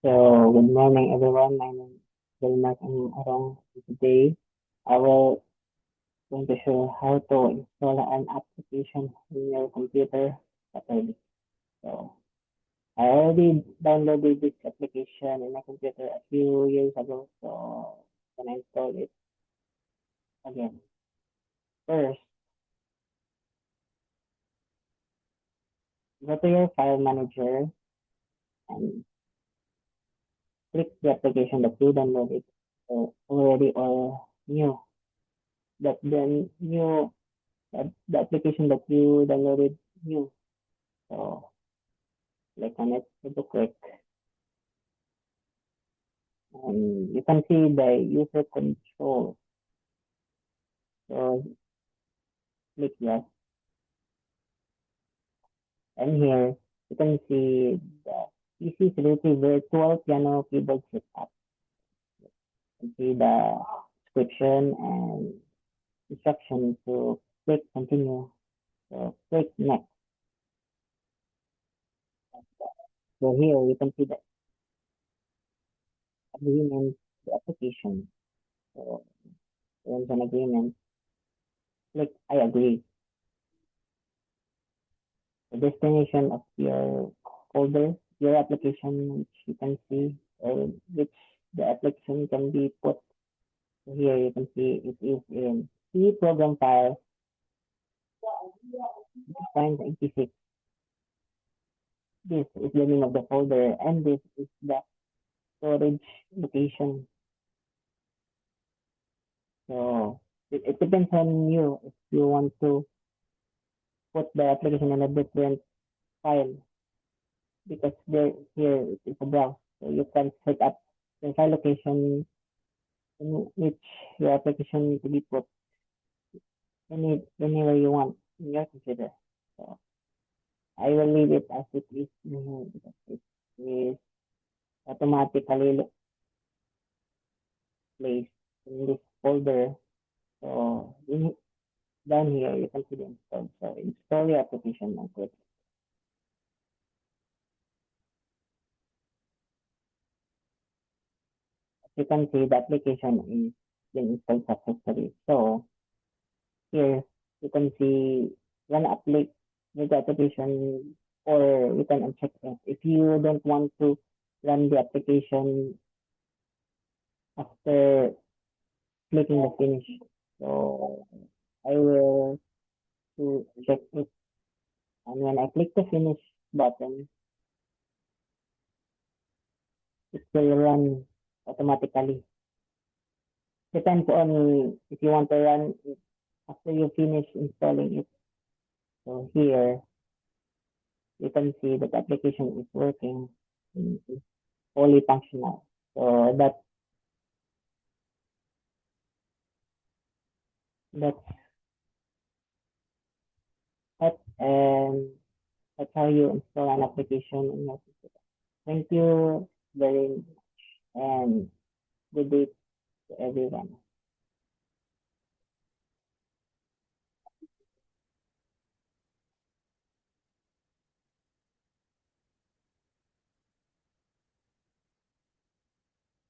So, good morning everyone. My name is Delmark Arong. Today, I will going to show how to install an application in your computer properly. So, I already downloaded this application in my computer a few years ago. So, can I install it again? First, go to your file manager and click the application that you downloaded already or new. That then new the application that you downloaded new. So click on it, double click, and you can see the user control. So click that, and here you can see the PC Security Virtual Piano Keyboard Setup. You can see the description and instruction to click continue. So click next. So here you can see the agreement, the application. So terms and agreement. Click I agree. The destination of your folder, your application, which you can see, which the application can be put here. You can see it is in C program file, find 86. This is the name of the folder, and this is the storage location. So it depends on you if you want to put the application in a different file because there here it is a browse. So you can set up the file location in which your application needs to be put anywhere you want in your computer. So I will leave it as it is because it is automatically placed in this folder. So down here you can see the install. So install your application and click. As you can see the application is being installed successfully. So here you can see run apply with the application or you can uncheck it. If you don't want to run the application after clicking the finish. So I will to check it. And when I click the finish button, it will run automatically. Depends on if you want to run it after you finish installing it. So here you can see that the application is working and is fully functional. So that's that and that's how you install an application in your computer. Thank you very much and good day to everyone.